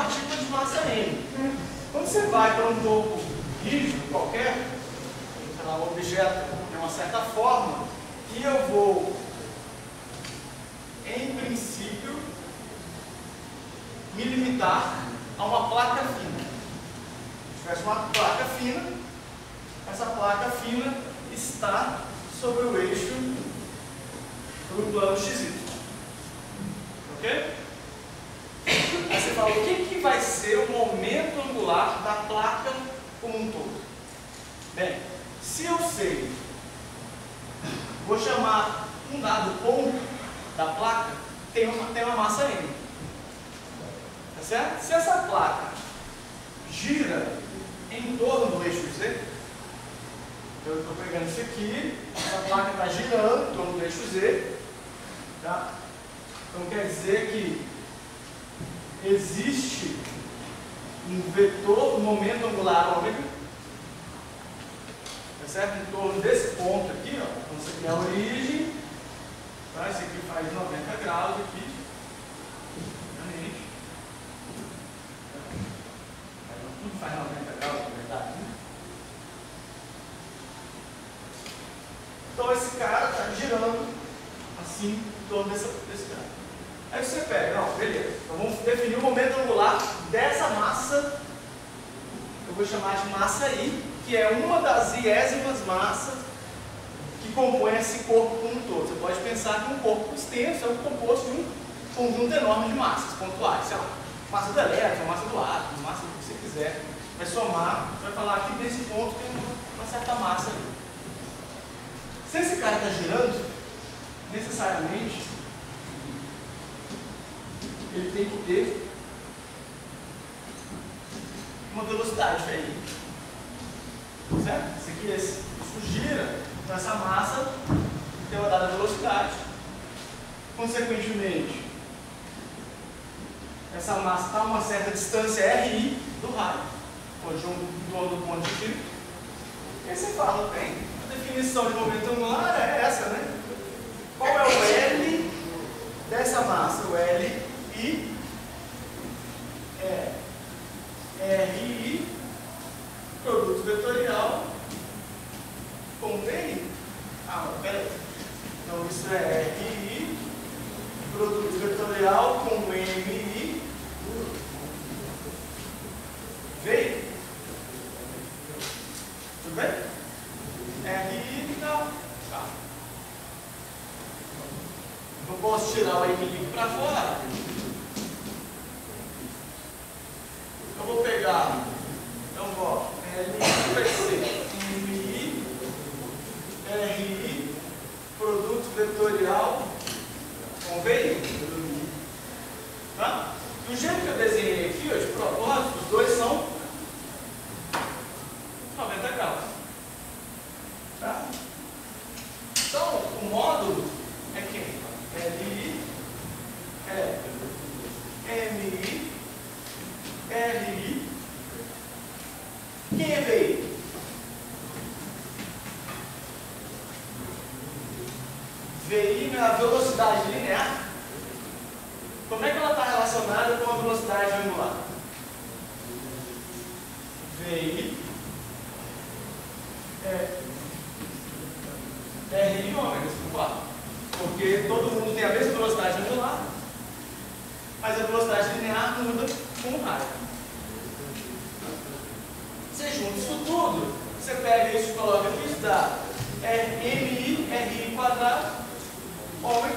partícula de massa M. Quando você vai para um corpo rígido qualquer, para um objeto de uma certa forma, e eu vou, em princípio, me limitar a uma placa fina. Se tivesse uma placa fina, essa placa fina está sobre o eixo do plano XY. Ok? Aí você fala, o que vai ser o momento angular da placa como um todo? Bem, se eu sei, vou chamar um dado ponto da placa, tem uma massa M. Tá certo? Se essa placa gira em torno do eixo Z, eu estou pegando isso aqui, essa placa está girando em torno do eixo Z, tá? Então quer dizer que existe um vetor, um momento angular ômega, tá certo? Em torno desse ponto aqui, ó. Então isso aqui é a origem, tá? Esse aqui faz 90 graus aqui. Tudo faz 90 graus, na verdade, né? Então esse cara está girando assim em torno desse cara. Aí você pega, não, beleza. Então vamos definir o momento angular dessa massa, eu vou chamar de massa I, que é uma das iésimas massas que compõem esse corpo como um todo. Você pode pensar que um corpo extenso é composto de um conjunto enorme de massas pontuais, sei lá, massa do elétron, massa do átomo, massa do que você quiser. Vai somar, vai falar aqui nesse ponto tem uma certa massa ali. Se esse cara está girando, necessariamente, ele tem que ter uma velocidade diferente. Certo? Isso gira, então essa massa tem uma dada velocidade. Consequentemente, essa massa está a uma certa distância RI do raio, onde em torno do ponto de giro. E aí você fala, bem, a definição de momento angular é essa, né? Qual é o L dessa massa? O L I é RI, produto vetorial, com VI. Ah, peraí. Então isso é RI, produto vetorial com MI, VI. Tudo bem? RI, não. Tá. Não posso tirar o MI para fora. Eu vou pegar, então ó, LI vai ser MI, RI, produto vetorial com VI. Tá? Do jeito que eu desenhei aqui, ó, de propósito, os dois são 90 graus. Tá? Então, o módulo é quem? LI, MI, RI. Quem é VI? VI é a velocidade linear. Como é que ela está relacionada com a velocidade angular? VI é RI ômega, se concorda? Porque todo mundo tem a mesma velocidade angular, mas a velocidade linear muda com o raio. Você junta isso tudo, você pega isso e coloca aqui, isso dá MI, RI quadrado, ômega.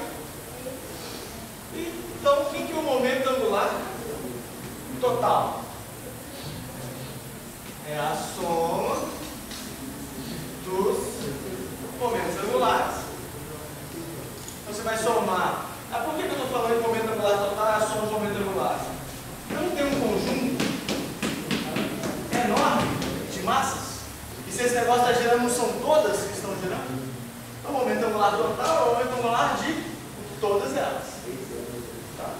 Então, o que é o momento angular total? É a soma dos momentos angulares. Então, você vai somar. Ah, por que eu estou falando de momento angular total? É a soma dos momentos angulares. Eu não tenho um conjunto enorme de massas, e se esse negócio está girando, não são todas que estão girando? Então, o momento angular total é o momento angular de todas elas. Tá?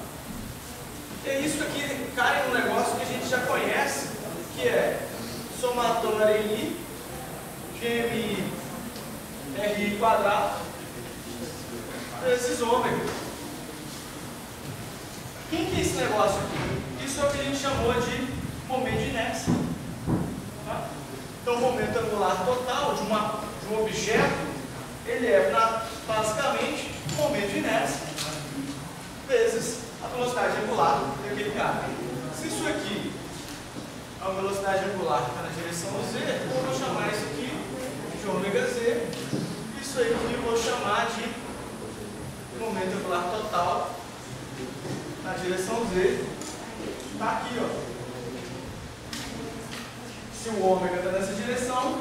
E é isso aqui cai num negócio que a gente já conhece, que é somatória I, GMI, RI quadrado, vezes ômega. Quem que é esse negócio aqui? Isso é o que a gente chamou de momento de inércia. Tá? Então, o momento angular total de um objeto, ele é basicamente o momento de inércia vezes a velocidade angular daquele cara. Se isso aqui é uma velocidade angular que está na direção z, eu vou chamar isso aqui de ômega z. Isso aqui eu vou chamar de momento angular total na direção z. Está aqui, ó. Se o ômega está nessa direção,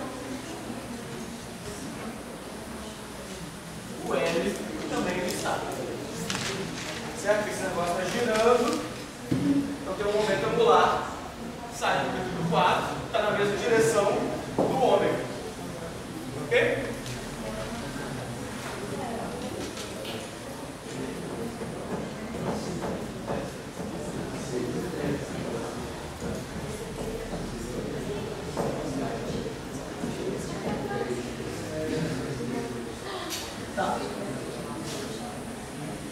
o L também está. Certo? Esse negócio está girando. Então tem um momento angular saindo aqui do quadro, está na mesma direção do ômega. Ok? Tá.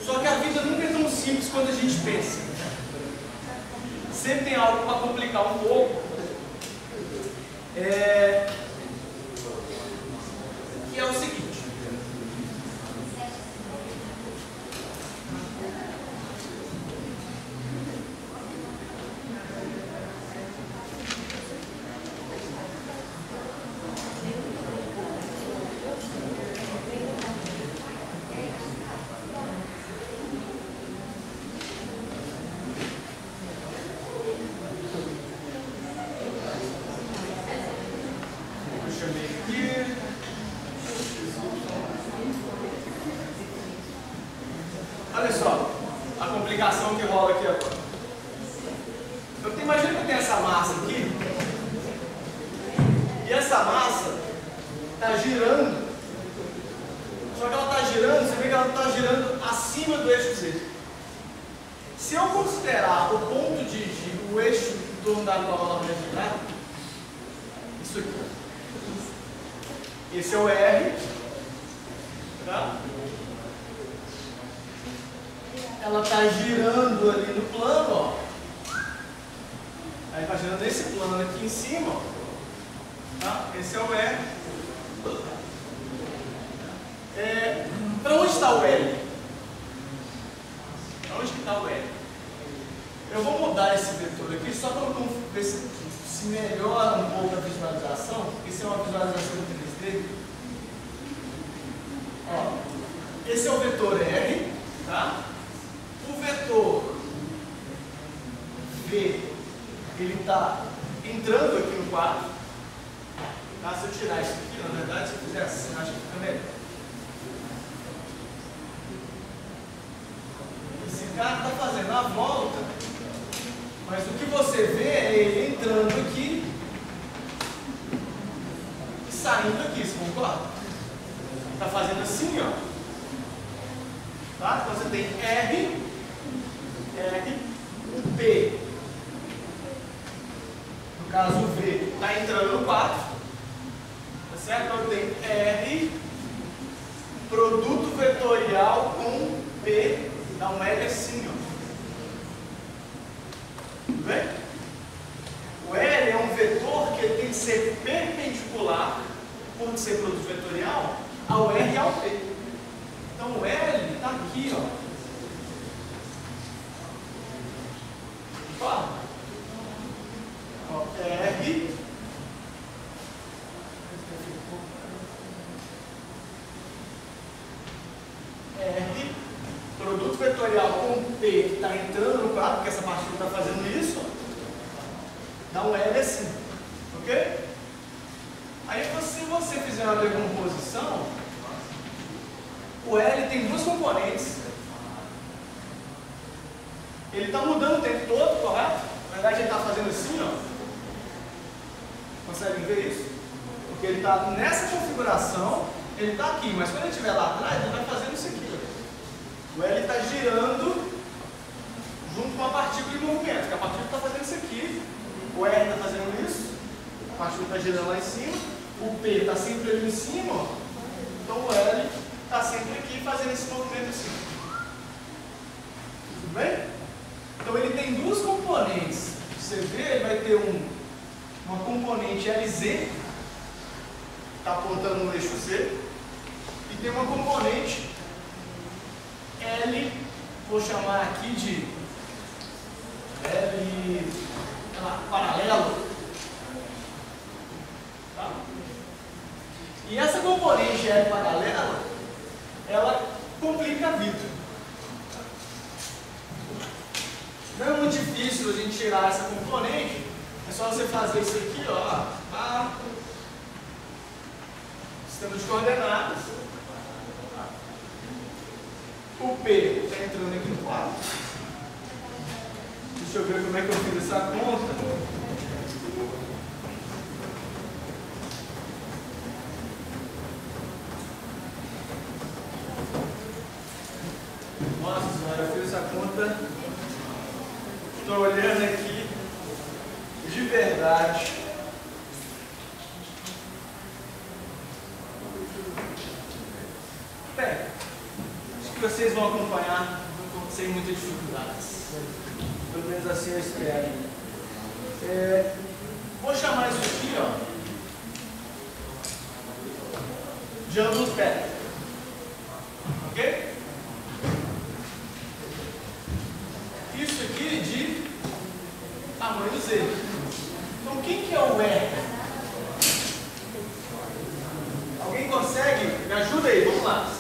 Só que a vida nunca é tão simples quando a gente pensa. Sempre tem algo para complicar um pouco. Que é o seguinte. Olha só a complicação que rola aqui agora. Imagina que eu tenho essa massa aqui, e essa massa está girando, só que ela está girando, você vê que ela está girando acima do eixo Z. Se eu considerar o ponto de giro, o eixo em torno da qual ela vai girar, isso aqui. Esse é o R, tá? Ela está girando ali no plano, ó. Aí está girando nesse plano aqui em cima, ó. Tá? Esse é o R. Para onde está o L? Para onde que está o L? Eu vou mudar esse vetor aqui só para ver se melhora um pouco a visualização, porque isso é uma visualização em 3D. Ó, esse é o vetor R, tá? O vetor V, ele está entrando aqui no quadro. Tá? Se eu tirar isso aqui, na verdade, se eu fizer assim, acho que fica melhor. Esse cara está fazendo a volta, mas o que você vê é ele entrando aqui e saindo aqui, você concorda? Está fazendo assim, ó. Tá? Então você tem R, P. No caso, o V está entrando no 4. Tá certo? Então eu tenho R, produto vetorial com P, dá um L assim, ó. Tudo bem? O L é um vetor que ele tem que ser perpendicular, por ser produto vetorial, ao R e ao P. Então o L está aqui, ó. Ó, R, produto vetorial com P que está entrando no quadro, porque essa partícula está fazendo isso, ó, dá um L assim, ok? Aí se você fizer uma decomposição, o L tem duas componentes. Ele está mudando o tempo todo, correto? Na verdade ele está fazendo assim, ó. Conseguem ver isso? Porque ele está nessa configuração, ele está aqui, mas quando ele estiver lá atrás, ele vai fazendo isso aqui. Ó. O L está girando junto com a partícula em movimento, que a partícula está fazendo isso aqui, o R está fazendo isso, a partícula está girando lá em cima, o P está sempre ali em cima, ó. Então o L está sempre aqui fazendo esse movimento assim. Tudo bem? Então ele tem duas componentes ter uma componente LZ, está apontando no eixo Z, e tem uma componente L, vou chamar aqui de L paralelo. Tá? E essa componente L paralela, ela complica a vida. Não é muito difícil a gente tirar essa componente, é só você fazer isso aqui, ó, sistema de coordenadas. O P está entrando aqui no quadro. Deixa eu ver como é que eu fiz essa conta. Nossa senhora, eu fiz essa conta. Estou olhando aqui de verdade. Bem, acho que vocês vão acompanhar sem muitas dificuldades. Pelo menos assim eu espero. Vou chamar isso aqui, ó, de ângulo θ. Ok? Isso aqui de tamanho Z. Então, quem que é o R? Alguém consegue? Me ajuda aí, vamos lá.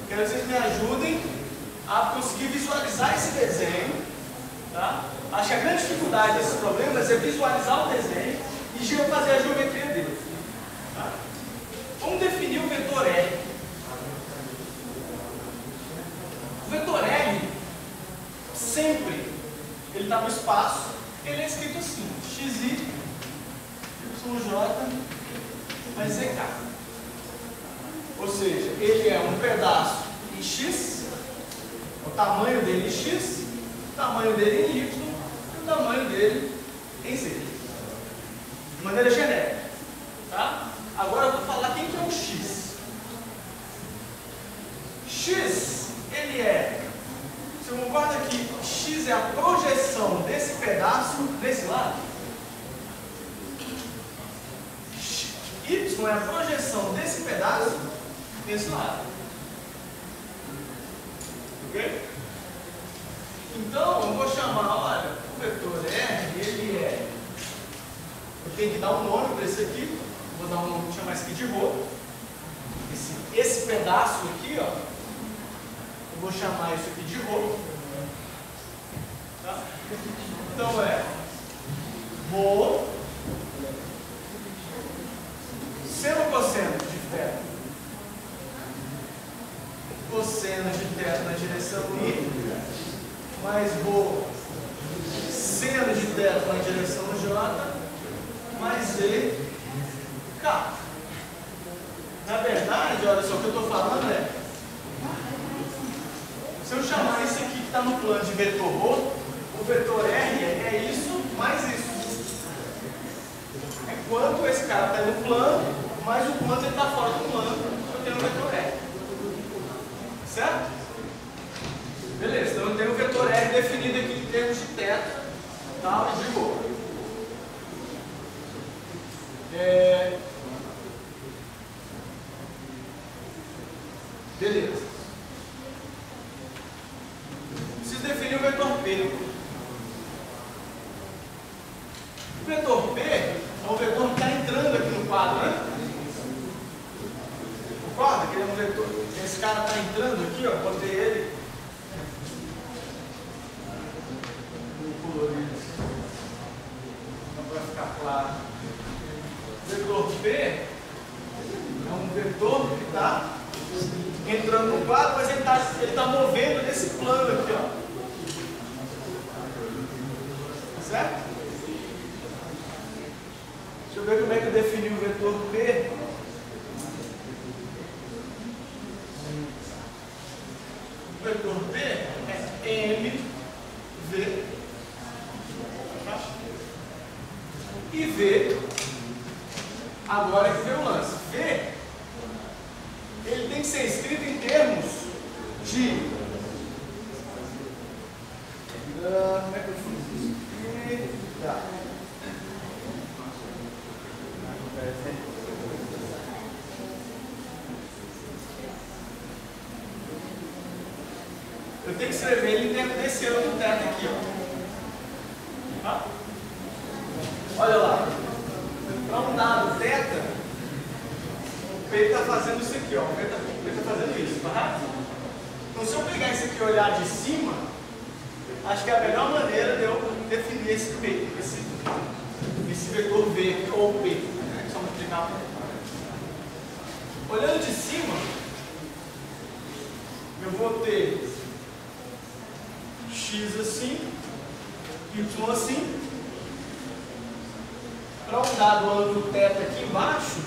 Quero que vocês me ajudem a conseguir visualizar esse desenho. Tá? Acho que a grande dificuldade desses problemas é visualizar o desenho e fazer a geometria dele. Tá? Vamos definir o vetor R. O vetor R, sempre, ele está no espaço, ele é escrito assim, xi, yj, mais zk. Ou seja, ele é um pedaço em x, o tamanho dele em x, o tamanho dele em y e o tamanho dele em z. De maneira genérica. Tá? Agora eu vou falar quem que é o x. X, ele é, você concorda que x é a projeção desse pedaço desse lado? Y é a projeção desse pedaço desse lado. Ok? Então, eu vou chamar, olha, o vetor R, ele é, eu tenho que dar um nome para esse aqui, vou dar um nome, vou chamar esse aqui de ρ. Esse pedaço aqui, ó, eu vou chamar isso aqui de ρ. Tá? Então é ρ seno cosseno de θ. Cosseno de θ na direção I, mais ρ seno de θ na direção J, mais Z, K. Na verdade, olha só, o que eu estou falando é, se eu chamar isso aqui que está no plano de vetor ρ, o vetor R é isso mais isso. É quanto esse cara está no plano, mais o quanto ele está fora do plano, eu tenho o vetor R. Certo? Beleza, então eu tenho o vetor R definido aqui em termos de θ, tal, e de ρ. Beleza. Preciso definir o vetor P. O vetor P é o vetor que está entrando aqui no quadro, né? Concorda que ele é um vetor? Esse cara está entrando aqui, ó, botei ele colorido, então para ficar claro. O vetor P é um vetor que está entrando no quadro, mas ele tá movendo nesse plano aqui, ó. Certo? Deixa eu ver como é que eu defini o vetor P. O vetor P é M, V, e V, agora é que vem o lance. V, ele tem que ser escrito em termos de... como é que eu fiz isso? Tá. tenho que escrever ele dentro desse ângulo θ aqui, ó. Tá? Olha lá. Para um dado θ, o P está fazendo isso aqui, ó. O P está fazendo isso, tá? Então, se eu pegar isso aqui e olhar de cima, acho que é a melhor maneira de eu definir esse P, esse vetor V ou P. Né? Só multiplicar. Olhando de cima, eu vou ter x assim, y assim. Para um dado ângulo θ aqui embaixo,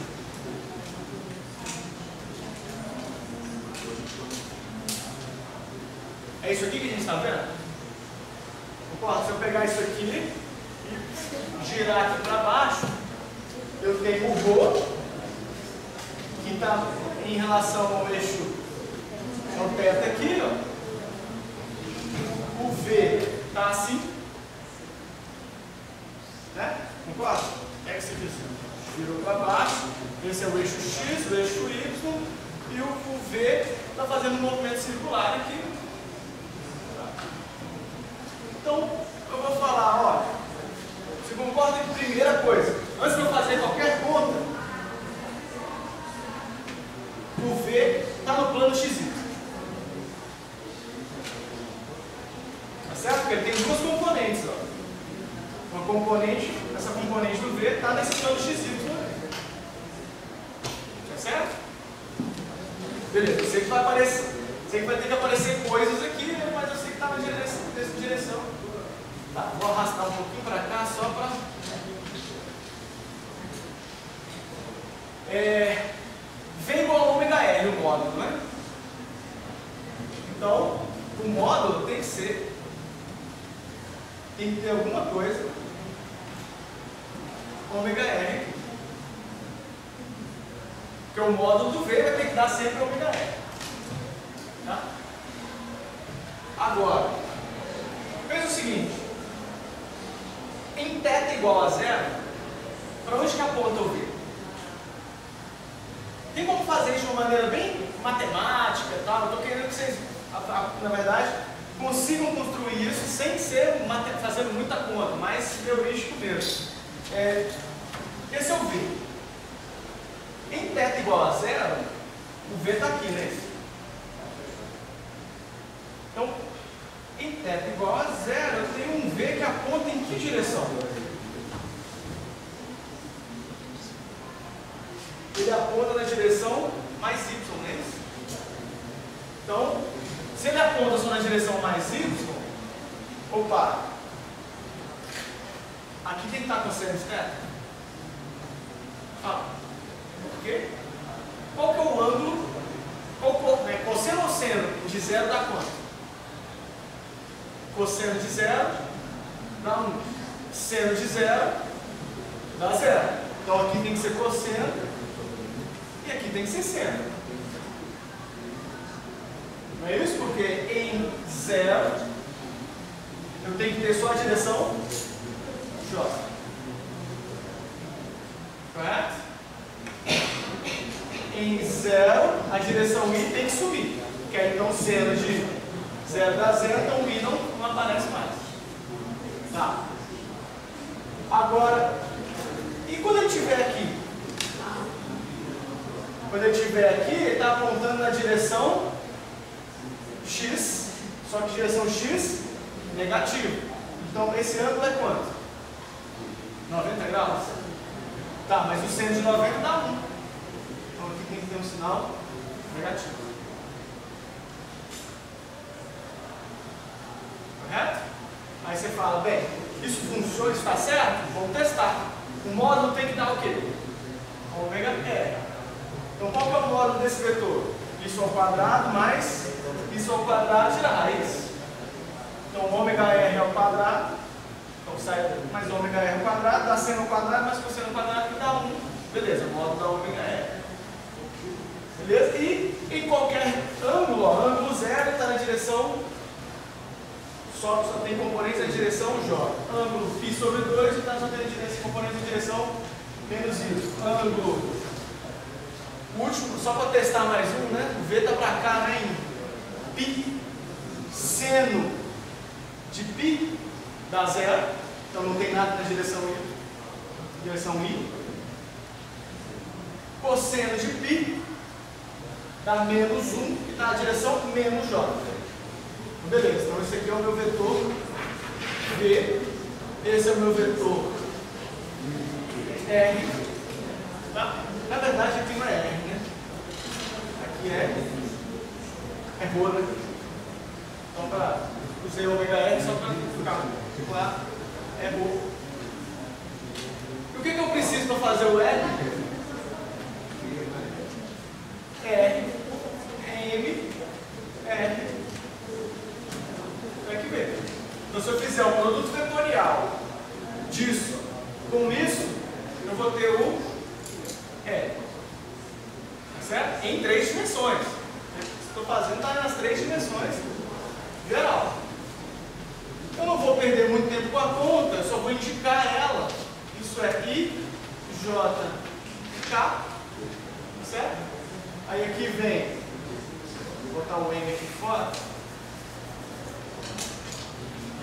é isso aqui que a gente está vendo? Se eu pegar isso aqui e girar aqui para baixo, eu tenho o ρ, que está em relação ao eixo, ao θ aqui, ó. O V está assim, né? Concorda? É que você diz, girou para baixo, esse é o eixo X, o eixo Y, e o V está fazendo um movimento circular aqui. Então, eu vou falar, olha, você concorda que primeira coisa, antes de eu fazer qualquer conta, o V está no plano XY. Tá certo? Porque ele tem duas componentes, ó. Uma componente, essa componente do V está nesse plano XY. Tá certo? Beleza, sei que vai aparecer, sei que vai ter que aparecer coisas aqui, né? Mas eu sei que está nessa direção. Tá, vou arrastar um pouquinho para cá só para. V igual a ômega R o módulo, né? Então, o módulo tem que ter alguma coisa ômega R. Porque o módulo do V vai ter que dar sempre ômega R. Tá? Agora, pensa o seguinte: em θ igual a zero, para onde que aponta o V? Tem como fazer isso de uma maneira bem matemática, tá? Eu estou querendo que vocês, na verdade, consigam construir isso sem ser fazendo muita conta, mais heurístico mesmo. Esse é o V. Em θ igual a zero, o V está aqui, né? Então, em θ igual a zero, eu tenho um V que aponta em que direção? Ele aponta na direção mais y, não é isso? Então, se ele aponta só na direção mais y, opa, aqui tem que estar cosseno de θ? Fala. Por quê? Qual que é o ângulo? Cosseno ou seno de zero dá quanto? Cosseno de zero dá 1. Seno de zero dá 0. Então aqui tem que ser cosseno e aqui tem que ser seno. Não é isso? Porque em zero eu tenho que ter só a direção J. Correto? Em zero a direção I tem que subir. Porque aí então seno de 0 dá 0, então o I não aparece mais. Tá. Agora, e quando ele estiver aqui? Quando ele estiver aqui, ele está apontando na direção X, só que direção X negativo. Então esse ângulo é quanto? 90 graus? Tá, mas o seno de 90 dá 1. Então aqui tem que ter um sinal negativo. Correto? Aí você fala, bem, isso funciona, isso está certo? Vamos testar. O módulo tem que dar o quê? Ômega R. Então qual que é o módulo desse vetor? Isso ao quadrado mais isso ao quadrado tira a raiz. Então ômega R ao quadrado, então sai mais ômega R ao quadrado, dá seno ao quadrado, mais cosseno ao quadrado que dá 1. Beleza, módulo da ômega R. Beleza? E em qualquer ângulo, ó, ângulo zero está na direção, só tem componentes da direção J. Ângulo π sobre 2 está só tem componentes da direção menos y. Ângulo, o último, só para testar mais um, né? O V está para cá, né? Em π seno de π dá 0, então não tem nada na direção I. Cosseno de π dá menos 1, que dá a direção menos J. Beleza, então esse aqui é o meu vetor V, esse é o meu vetor R. Na verdade aqui não é R, né? Aqui é rho, né? Então usei ômega R só para ficar claro, é rho. E o que eu preciso para fazer o L? R, M, R. Tem que ver. Então, se eu fizer um produto vetorial disso com isso, eu vou ter o L. Certo? Em 3 dimensões. O que estou fazendo está nas 3 dimensões geral. Eu não vou perder muito tempo com a conta, eu só vou indicar ela. Isso é I, J, K. Certo? Aí aqui vem, vou botar o M aqui fora.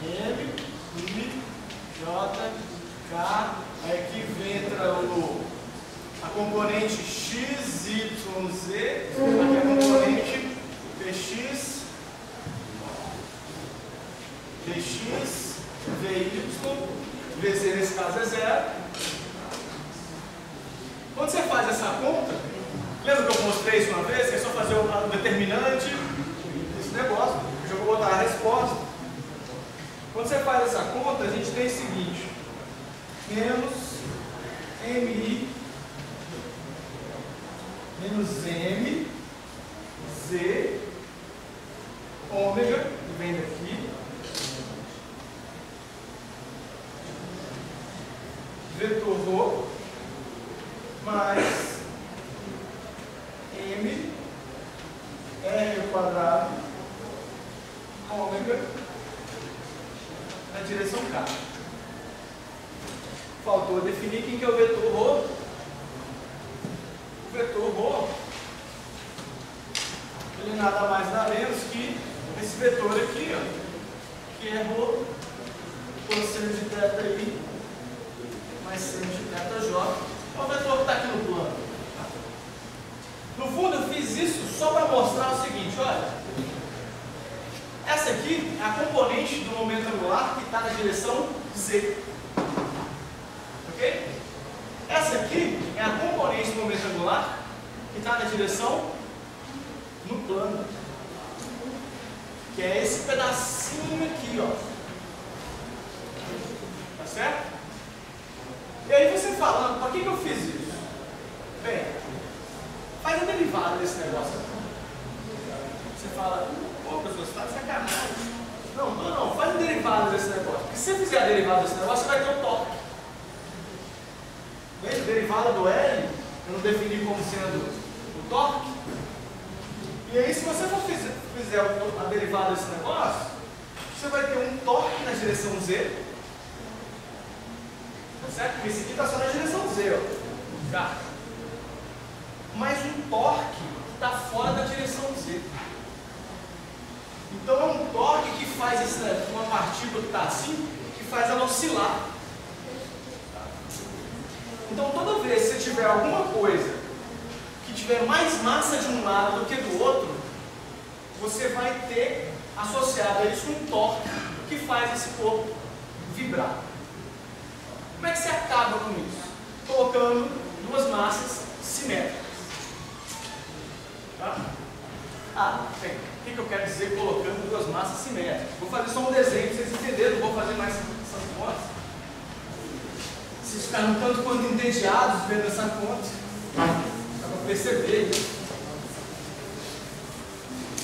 M, I, J, K. Aí aqui entra a componente X, Y, Z. Aqui a componente PX, VX, VY, VZ nesse caso é 0. Quando você faz essa conta, lembra que eu mostrei isso uma vez? É só fazer o determinante desse negócio. Eu vou botar a resposta. Quando você faz essa conta, a gente tem o seguinte: menos MI menos M Z ômega, que vem daqui, vetor rho mais M R ao quadrado ômega na direção K. Faltou definir quem que é o vetor rho. O vetor rho, ele nada mais nada menos que esse vetor aqui, ó, que é rho cosseno de θ I mais seno de θ J. É o vetor que está aqui no plano. No fundo, eu fiz isso só para mostrar o seguinte, olha. Essa aqui é a componente do momento angular que está na direção Z. Ok? Essa aqui é a componente do momento angular que está na direção no plano. Que é esse pedacinho aqui, ó. Tá certo? E aí você fala, para que eu fiz isso? Bem, faz a derivada desse negócio. Você fala, pô, professor, você está de sacanagem. Não, faz a derivada desse negócio. Porque se você fizer a derivada desse negócio, você vai ter um torque. Veja, a derivada do L, eu não defini como sendo o torque. E aí, se você for fizer a derivada desse negócio, você vai ter um torque na direção Z. Certo? Porque esse aqui está só na direção Z, ó. Tá. Mas um torque que está fora da direção Z. Então é um torque que faz uma partícula que está assim, que faz ela oscilar. Então toda vez que você tiver alguma coisa que tiver mais massa de um lado do que do outro, você vai ter associado a isso um torque que faz esse corpo vibrar. Como é que você acaba com isso? Colocando duas massas simétricas. Tá? Bem, o que eu quero dizer colocando duas massas simétricas? Vou fazer só um desenho para vocês entenderem, não vou fazer mais essas contas. Vocês ficaram tanto quanto entediados vendo essa conta, para perceber.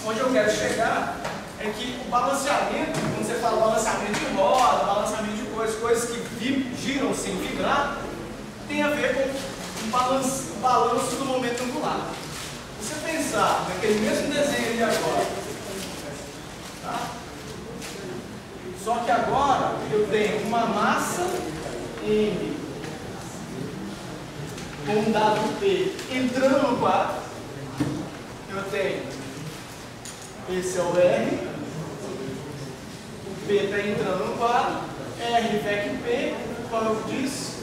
Onde eu quero chegar é que o balanceamento, quando você fala balanceamento de roda, balanceamento de coisas que giram sem vibrar, tem a ver com o balanço do momento angular. Se você pensar naquele mesmo desenho ali agora, tá? Só que agora eu tenho uma massa M com um dado P entrando no quadro, eu tenho, esse é o R, P está entrando no quadro, R VEC P, como eu disse,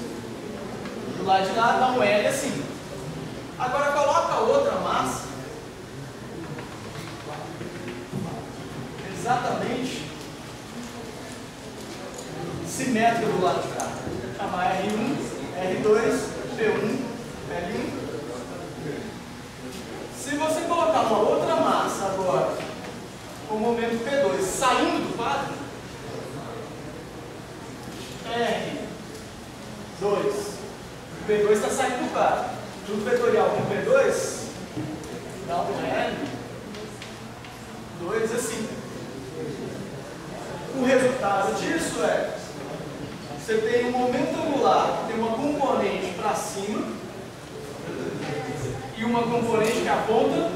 do lado de lá dá um L assim. Agora coloca outra massa, exatamente simétrica do lado de cá. Chamar R1, R2, P1, L1. Se você colocar uma outra massa agora, com o momento P2 saindo do quadro, R2, P2 está saindo do quadro. Junto vetorial com P2, dá um L2 assim. O resultado disso é, você tem um momento angular que tem uma componente para cima e uma componente que aponta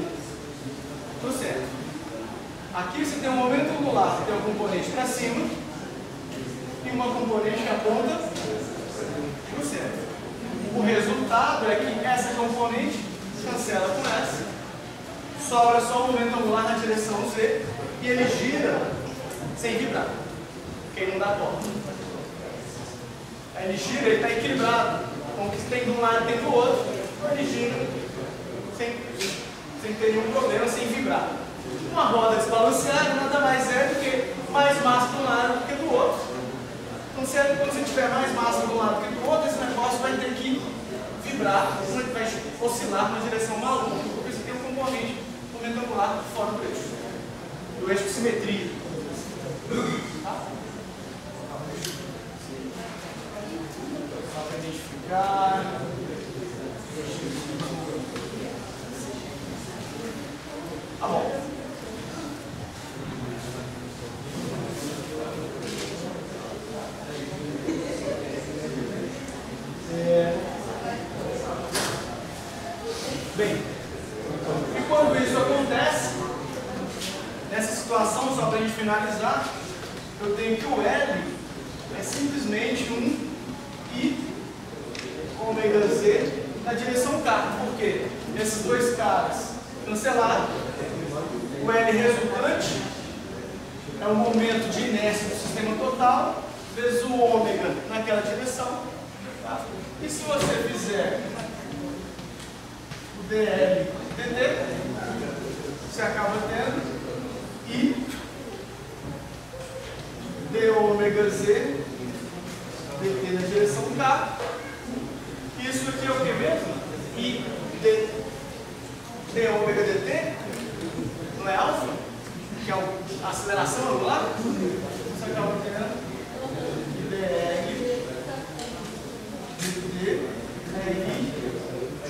para o centro. Aqui você tem um momento angular que tem uma componente para cima e uma componente que aponta para o centro. O resultado é que essa componente cancela com essa, sobra só o momento angular na direção Z e ele gira sem vibrar, porque ele não dá torque. Ele gira, ele está equilibrado, com o que tem de um lado e tem do outro, ele gira sem ter nenhum problema, sem vibrar. Uma roda desbalanceada nada mais é do que mais massa de um lado do que do outro. Então, quando você tiver mais massa de um lado do que do outro, esse negócio vai ter que vibrar, vai oscilar numa direção maluca, porque você tem um componente momento angular fora do eixo de simetria. Tá? Só para identificar. Tá bom. Bem, e quando isso acontece, nessa situação, só para a gente finalizar, eu tenho que o L é simplesmente um I ômega Z na direção K. Por quê? Esses dois caras cancelaram. O L resultante é o momento de inércia do sistema total, vezes o ômega naquela direção. Tá? E se você fizer o dL dt, você acaba tendo I d ômega Z dt na direção K. Isso aqui é o que mesmo? I d ômega dt, não é alfa? Que é a aceleração angular? Você acaba tendo dl dt é I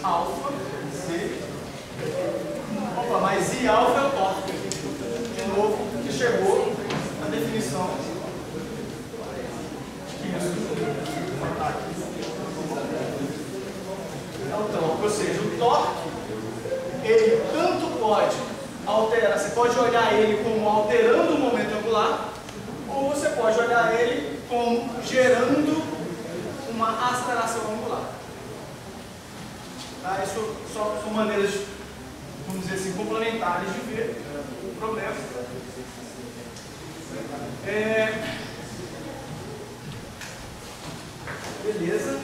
alfa Z. Opa, mas I alfa é o torque. De novo, que chegou na definição. Então, ou seja, o torque, ele tanto pode alterar, você pode olhar ele como alterando o momento angular, ou você pode olhar ele como gerando uma aceleração angular. Tá? Isso são maneiras, vamos dizer assim, complementares de ver o problema. Beleza.